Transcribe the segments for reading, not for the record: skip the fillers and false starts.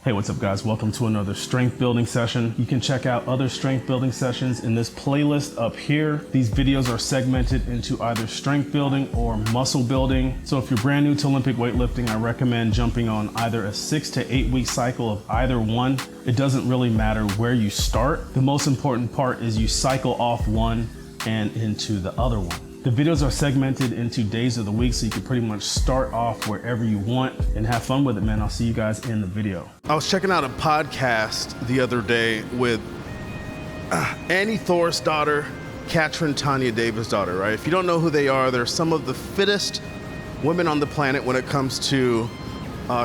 Hey, what's up guys? Welcome to another strength building session. You can check out other strength building sessions in this playlist up here. These videos are segmented into either strength building or muscle building. So if you're brand new to Olympic weightlifting, I recommend jumping on either a 6 to 8 week cycle of either one. It doesn't really matter where you start. The most important part is you cycle off one and into the other one. The videos are segmented into days of the week, so you can pretty much start off wherever you want and have fun with it, man. I'll see you guys in the video. I was checking out a podcast the other day with Annie Thor's daughter, Katrin Tanya Davis' daughter, right? If you don't know who they are, they're some of the fittest women on the planet when it comes to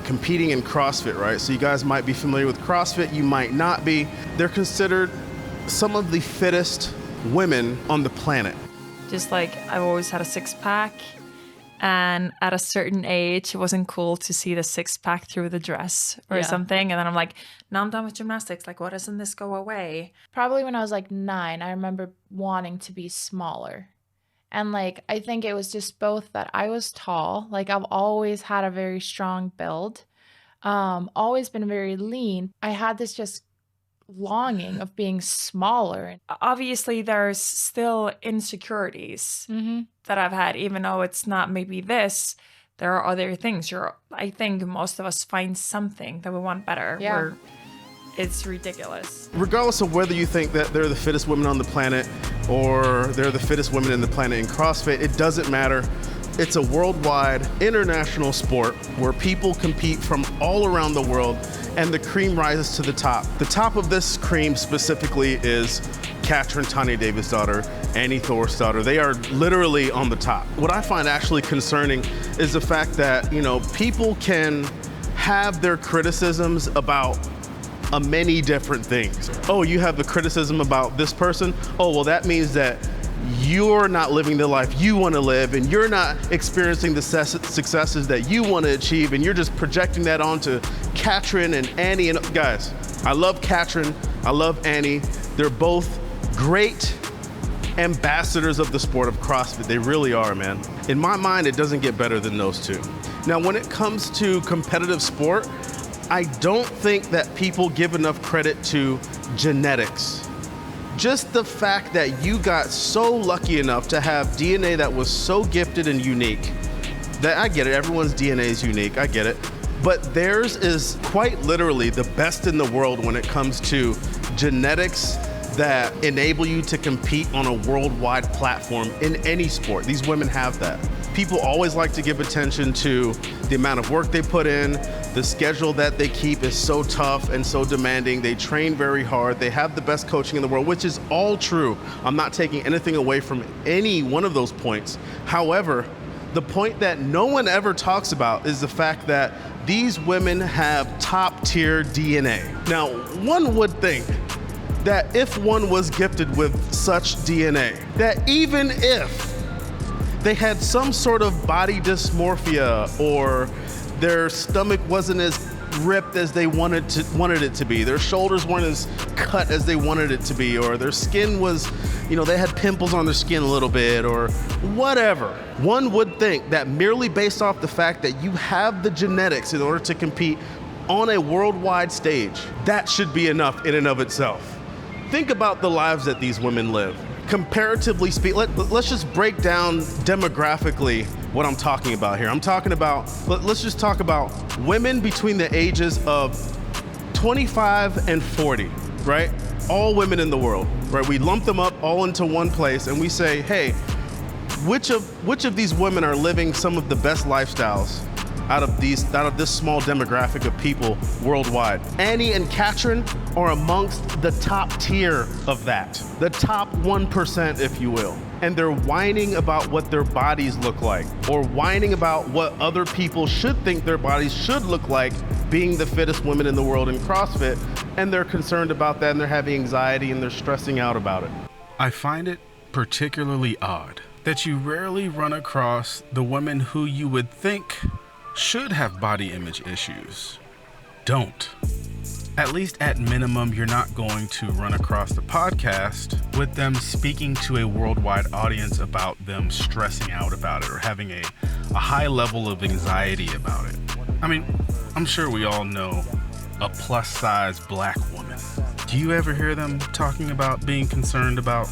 competing in CrossFit, right? So you guys might be familiar with CrossFit, you might not be. They're considered some of the fittest women on the planet. Just like I've always had a six-pack, and at a certain age, it wasn't cool to see the six-pack through the dress or something. And then I'm like, now I'm done with gymnastics. Like, why doesn't this go away? Probably when I was like 9, I remember wanting to be smaller. And like, I think it was just both that I was tall. Like, I've always had a very strong build, always been very lean. I had this just longing of being smaller. Obviously, there's still insecurities that I've had, even though it's not maybe this. There are other things. I think most of us find something that we want better. Yeah. Where it's ridiculous. Regardless of whether you think that they're the fittest women on the planet or they're the fittest women in the planet in CrossFit, it doesn't matter. It's a worldwide, international sport where people compete from all around the world, and the cream rises to the top. The top of this cream specifically is Katrin Tanya Davis' daughter, Annie Thor's daughter. They are literally on the top. What I find actually concerning is the fact that, people can have their criticisms about many different things. Oh, you have the criticism about this person? Oh, well, that means that you're not living the life you want to live, and you're not experiencing the successes that you want to achieve, and you're just projecting that onto Katrin and Annie. And guys, I love Katrin, I love Annie. They're both great ambassadors of the sport of CrossFit. They really are, man. In my mind, it doesn't get better than those two. Now, when it comes to competitive sport, I don't think that people give enough credit to genetics. Just the fact that you got so lucky enough to have DNA that was so gifted and unique, that I get it, everyone's DNA is unique, I get it, but theirs is quite literally the best in the world when it comes to genetics that enable you to compete on a worldwide platform in any sport. These women have that. People always like to give attention to the amount of work they put in. The schedule that they keep is so tough and so demanding. They train very hard. They have the best coaching in the world, which is all true. I'm not taking anything away from any one of those points. However, the point that no one ever talks about is the fact that these women have top tier DNA. Now, one would think that if one was gifted with such DNA, that even if they had some sort of body dysmorphia, or their stomach wasn't as ripped as they wanted it to be, their shoulders weren't as cut as they wanted it to be, or their skin was, they had pimples on their skin a little bit, or whatever. One would think that merely based off the fact that you have the genetics in order to compete on a worldwide stage, that should be enough in and of itself. Think about the lives that these women live. Comparatively speaking, let's just break down demographically what I'm talking about here. Let's just talk about women between the ages of 25 and 40, right? All women in the world, right? We lump them up all into one place and we say, hey, which of these women are living some of the best lifestyles out of this small demographic of people worldwide? Annie and Katrin are amongst the top tier of that, the top 1%, if you will. And they're whining about what their bodies look like, or whining about what other people should think their bodies should look like, being the fittest women in the world in CrossFit. And they're concerned about that, and they're having anxiety, and they're stressing out about it. I find it particularly odd that you rarely run across the women who you would think should have body image issues don't. At least at minimum, you're not going to run across the podcast with them speaking to a worldwide audience about them stressing out about it or having a high level of anxiety about it. I mean, I'm sure we all know a plus-size black woman. Do you ever hear them talking about being concerned about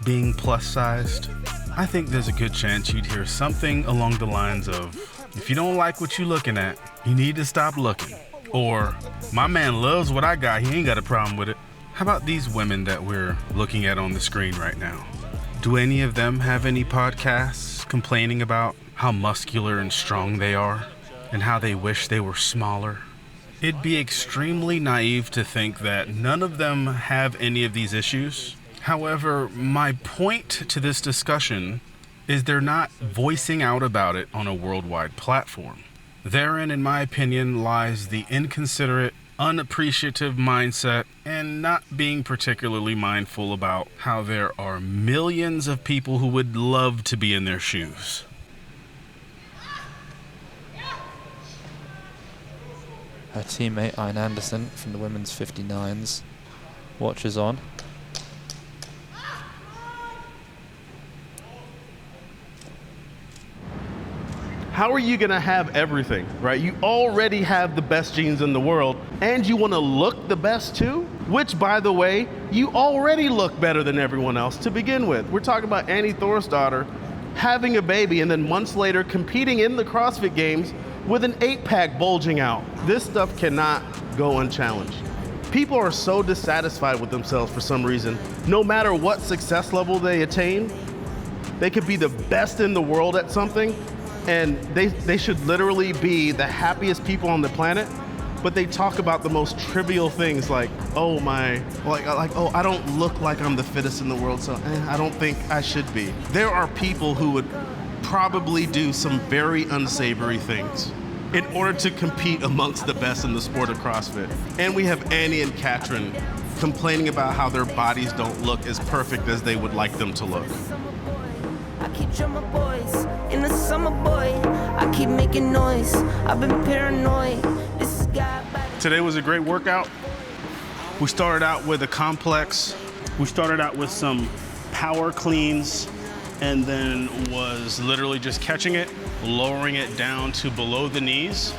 being plus-sized? I think there's a good chance you'd hear something along the lines of, if you don't like what you're looking at, you need to stop looking. Or, my man loves what I got, he ain't got a problem with it. How about these women that we're looking at on the screen right now? Do any of them have any podcasts complaining about how muscular and strong they are and how they wish they were smaller? It'd be extremely naive to think that none of them have any of these issues. However, my point to this discussion is they're not voicing out about it on a worldwide platform. Therein, in my opinion, lies the inconsiderate, unappreciative mindset and not being particularly mindful about how there are millions of people who would love to be in their shoes. Her teammate Ian Anderson from the women's 59s watches on. How are you gonna have everything, right? You already have the best genes in the world, and you wanna look the best too? Which, by the way, you already look better than everyone else to begin with. We're talking about Annie Thorisdottir having a baby and then months later competing in the CrossFit Games with an 8-pack bulging out. This stuff cannot go unchallenged. People are so dissatisfied with themselves for some reason. No matter what success level they attain, they could be the best in the world at something, and they should literally be the happiest people on the planet, but they talk about the most trivial things like, oh I don't look like I'm the fittest in the world, so I don't think I should be. There are people who would probably do some very unsavory things in order to compete amongst the best in the sport of CrossFit. And we have Annie and Katrin complaining about how their bodies don't look as perfect as they would like them to look. I keep drumming boys in the summer, boy. I keep making noise. I've been paranoid. This is God. Today was a great workout. We started out with a complex. We started out with some power cleans, and then was literally just catching it, lowering it down to below the knees,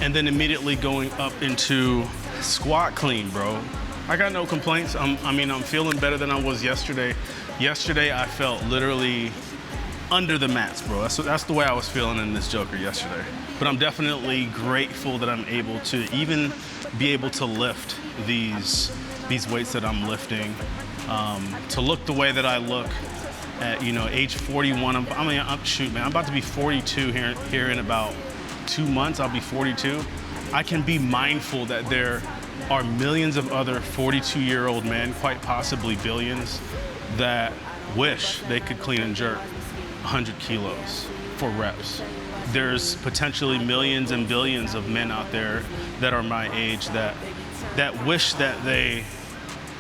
and then immediately going up into squat clean, bro. I got no complaints. I'm feeling better than I was yesterday. Yesterday, I felt literally under the mats, bro. That's the way I was feeling in this Joker yesterday. But I'm definitely grateful that I'm able to even be able to lift these weights that I'm lifting, to look the way that I look at, age 41. I'm about to be 42 here in about 2 months. I'll be 42. I can be mindful that there are millions of other 42-year-old men, quite possibly billions, that wish they could clean and jerk 100 kilos for reps. There's potentially millions and billions of men out there that are my age that wish that they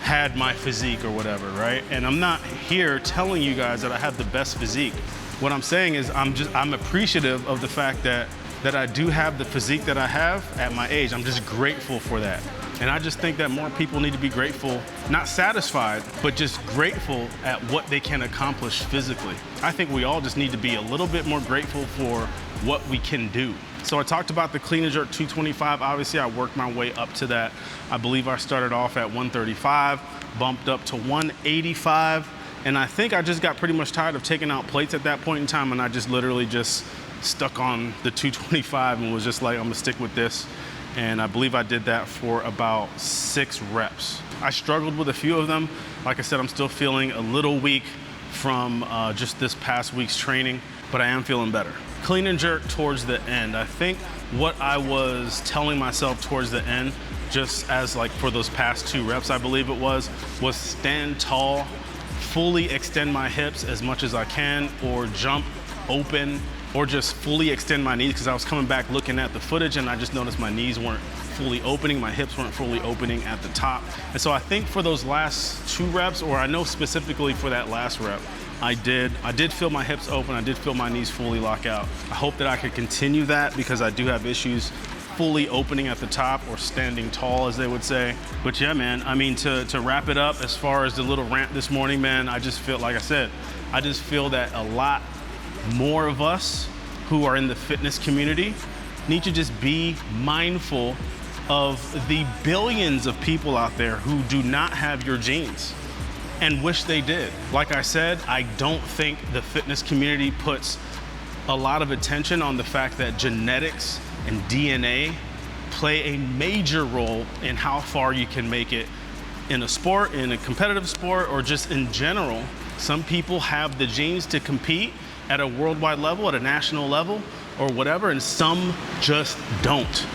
had my physique or whatever, right? And I'm not here telling you guys that I have the best physique. What I'm saying is I'm appreciative of the fact that I do have the physique that I have at my age. I'm just grateful for that. And I just think that more people need to be grateful, not satisfied, but just grateful at what they can accomplish physically. I think we all just need to be a little bit more grateful for what we can do. So I talked about the clean and jerk 225. Obviously, I worked my way up to that. I believe I started off at 135, bumped up to 185, and I think I just got pretty much tired of taking out plates at that point in time, and I just literally just stuck on the 225 and was just like, I'm gonna stick with this. And I believe I did that for about 6 reps. I struggled with a few of them. Like I said, I'm still feeling a little weak from just this past week's training, but I am feeling better. Clean and jerk towards the end. I think what I was telling myself towards the end, just as like for those past 2 reps, I believe it was stand tall, fully extend my hips as much as I can, or jump open, or just fully extend my knees, because I was coming back looking at the footage and I just noticed my knees weren't fully opening, my hips weren't fully opening at the top. And so I think for those last 2 reps, or I know specifically for that last rep, I did feel my hips open, I did feel my knees fully lock out. I hope that I could continue that, because I do have issues fully opening at the top, or standing tall, as they would say. But yeah, man, I mean, to wrap it up, as far as the little rant this morning, man, I just feel, like I said, I just feel that a lot more of us who are in the fitness community need to just be mindful of the billions of people out there who do not have your genes and wish they did. Like I said, I don't think the fitness community puts a lot of attention on the fact that genetics and DNA play a major role in how far you can make it in a sport, in a competitive sport, or just in general. Some people have the genes to compete at a worldwide level, at a national level, or whatever, and some just don't.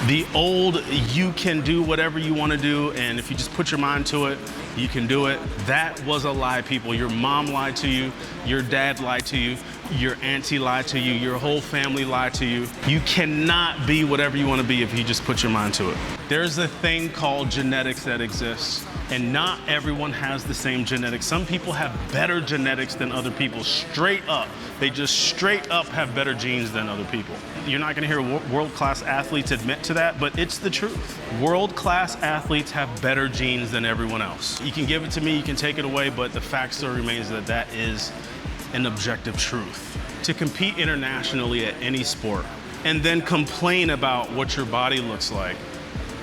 The old, you can do whatever you want to do, and if you just put your mind to it, you can do it. That was a lie, people. Your mom lied to you, your dad lied to you, your auntie lied to you, your whole family lied to you. You cannot be whatever you want to be if you just put your mind to it. There's a thing called genetics that exists, and not everyone has the same genetics. Some people have better genetics than other people, straight up. They just straight up have better genes than other people. You're not gonna hear world-class athletes admit to that, but it's the truth. World-class athletes have better genes than everyone else. You can give it to me, you can take it away, but the fact still remains that that is an objective truth. To compete internationally at any sport and then complain about what your body looks like,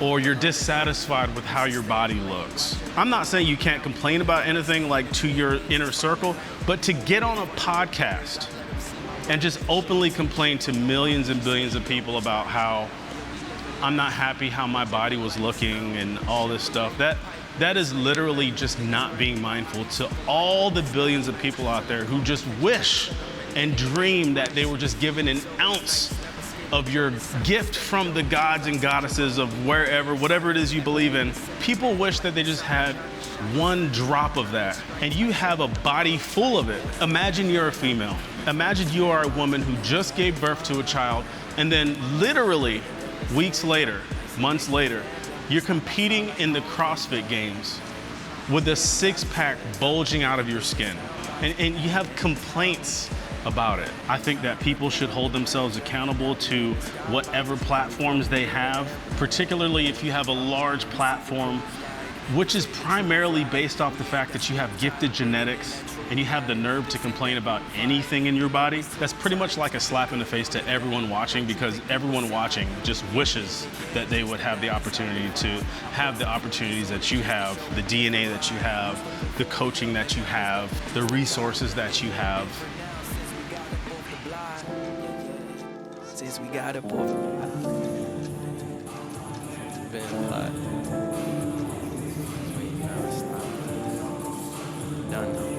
or you're dissatisfied with how your body looks. I'm not saying you can't complain about anything like to your inner circle, but to get on a podcast and just openly complain to millions and billions of people about how I'm not happy how my body was looking and all this stuff, that is literally just not being mindful to all the billions of people out there who just wish and dream that they were just given an ounce of your gift from the gods and goddesses of wherever, whatever it is you believe in. People wish that they just had one drop of that, and you have a body full of it. Imagine you're a female. Imagine you are a woman who just gave birth to a child, and then literally weeks later, months later, you're competing in the CrossFit Games with a six-pack bulging out of your skin, and you have complaints about it. I think that people should hold themselves accountable to whatever platforms they have, particularly if you have a large platform, which is primarily based off the fact that you have gifted genetics and you have the nerve to complain about anything in your body. That's pretty much like a slap in the face to everyone watching, because everyone watching just wishes that they would have the opportunity to have the opportunities that you have, the DNA that you have, the coaching that you have, the resources that you have. Since we got it, boy. Been hot. Done.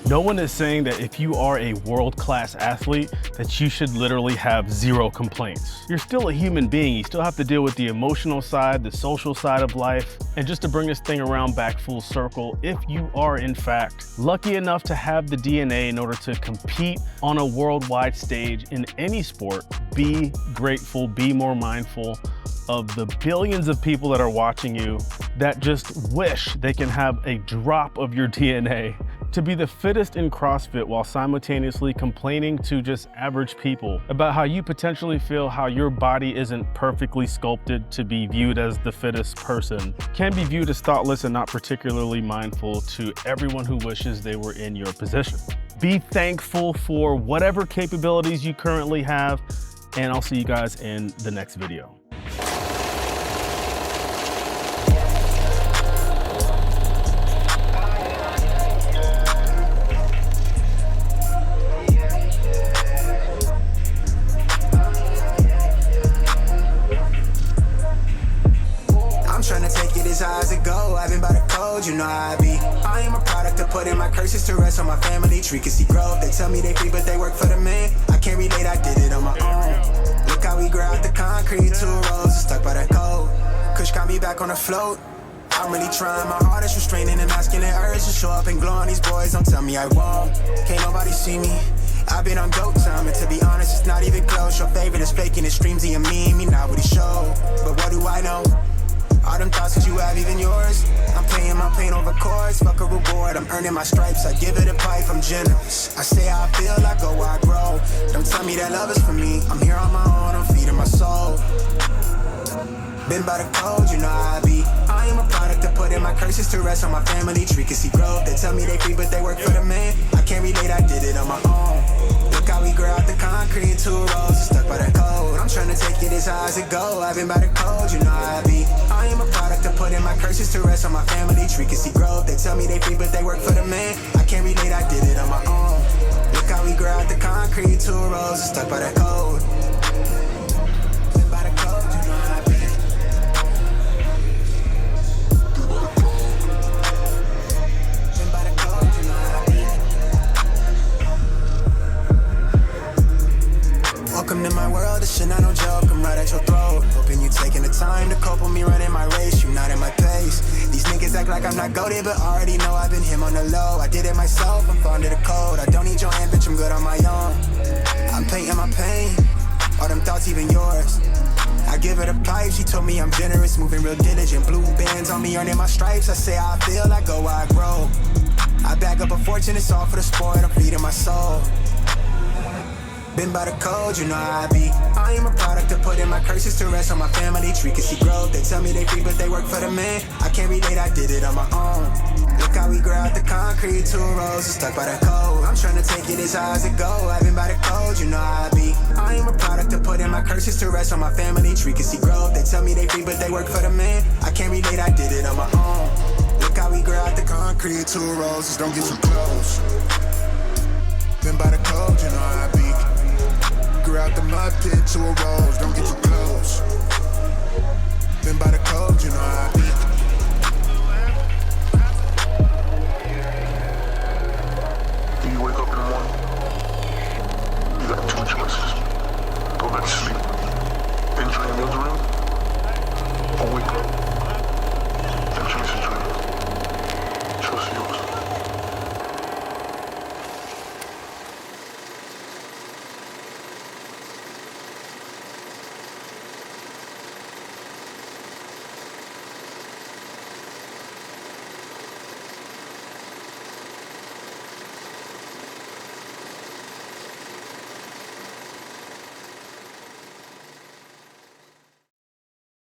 No one is saying that if you are a world-class athlete, that you should literally have zero complaints. You're still a human being. You still have to deal with the emotional side, the social side of life. And just to bring this thing around back full circle, if you are in fact lucky enough to have the DNA in order to compete on a worldwide stage in any sport, be grateful, be more mindful of the billions of people that are watching you that just wish they can have a drop of your DNA. To be the fittest in CrossFit while simultaneously complaining to just average people about how you potentially feel how your body isn't perfectly sculpted to be viewed as the fittest person can be viewed as thoughtless and not particularly mindful to everyone who wishes they were in your position. Be thankful for whatever capabilities you currently have, and I'll see you guys in the next video. You know how I be. I am a product of putting my curses to rest on my family tree. Can see growth. They tell me they free, but they work for the man. I can't relate, I did it on my own. Look how we grow out the concrete, 2 rows stuck by that code. Kush got me back on the float. I'm really trying my hardest, restraining the masculine urge to show up and glow on these boys. Don't tell me I won't. Can't nobody see me. I've been on goat time, and to be honest, it's not even close. Your favorite is faking, it streams and you mean me, not what he showed. But what do I know? All them thoughts that you have, even yours. I'm paying my pain over chords. Fuck a reward, I'm earning my stripes. I give it a pipe, I'm generous. I say how I feel, I go where I grow. Don't tell me that love is for me. I'm here on my own, I'm feeding my soul. Been by the code, you know how I be. I am a product of putting my curses to rest on my family tree. Can see growth, they tell me they free, but they work for the man. I can't relate, I did it on my own. Look how we grow out the concrete, 2 rows, stuck by the code. I'm trying to take it as high as it go. I've been by the code, you know how I be. I am a product of putting my curses to rest on my family tree. Can see growth, they tell me they free, but they work for the man. I can't relate, I did it on my own. Look how we grow out the concrete, 2 rows, stuck by the code. Been by the code, you know how I be. Been by the code, you know how I be. Welcome to my world, this shit not no joke, I'm right at your throat. Hoping you taking the time to cope with me running my race, you not in my pace. These niggas act like I'm not goated, but already know I've been him on the low. I did it myself, I'm fond of the code. I don't need your hand, bitch, I'm good on my own. I'm painting my pain, all them thoughts even yours. I give it a pipe, she told me I'm generous, moving real diligent. Blue bands on me, earning my stripes, I say how I feel, I go where I grow. I back up a fortune, it's all for the sport, I'm feeding my soul. Been by the code, you know how I be. I am a product of putting my curses to rest on my family tree. Can see growth, they tell me they free, but they work for the man. I can't relate, I did it on my own. Look how we grow out the concrete, 2 rows, stuck by the code. I'm trying to take it as high as it go. I've been by the code, you know how I be. I am a product of putting my curses to rest on my family tree. Can see growth, they tell me they free, but they work for the man. I can't relate, I did it on my own. Look how we grow out the concrete, 2 rows, don't get too close. Been by the code, you know how I be. Grew out the mud pit, 2 rows, don't get too close. Been by the code,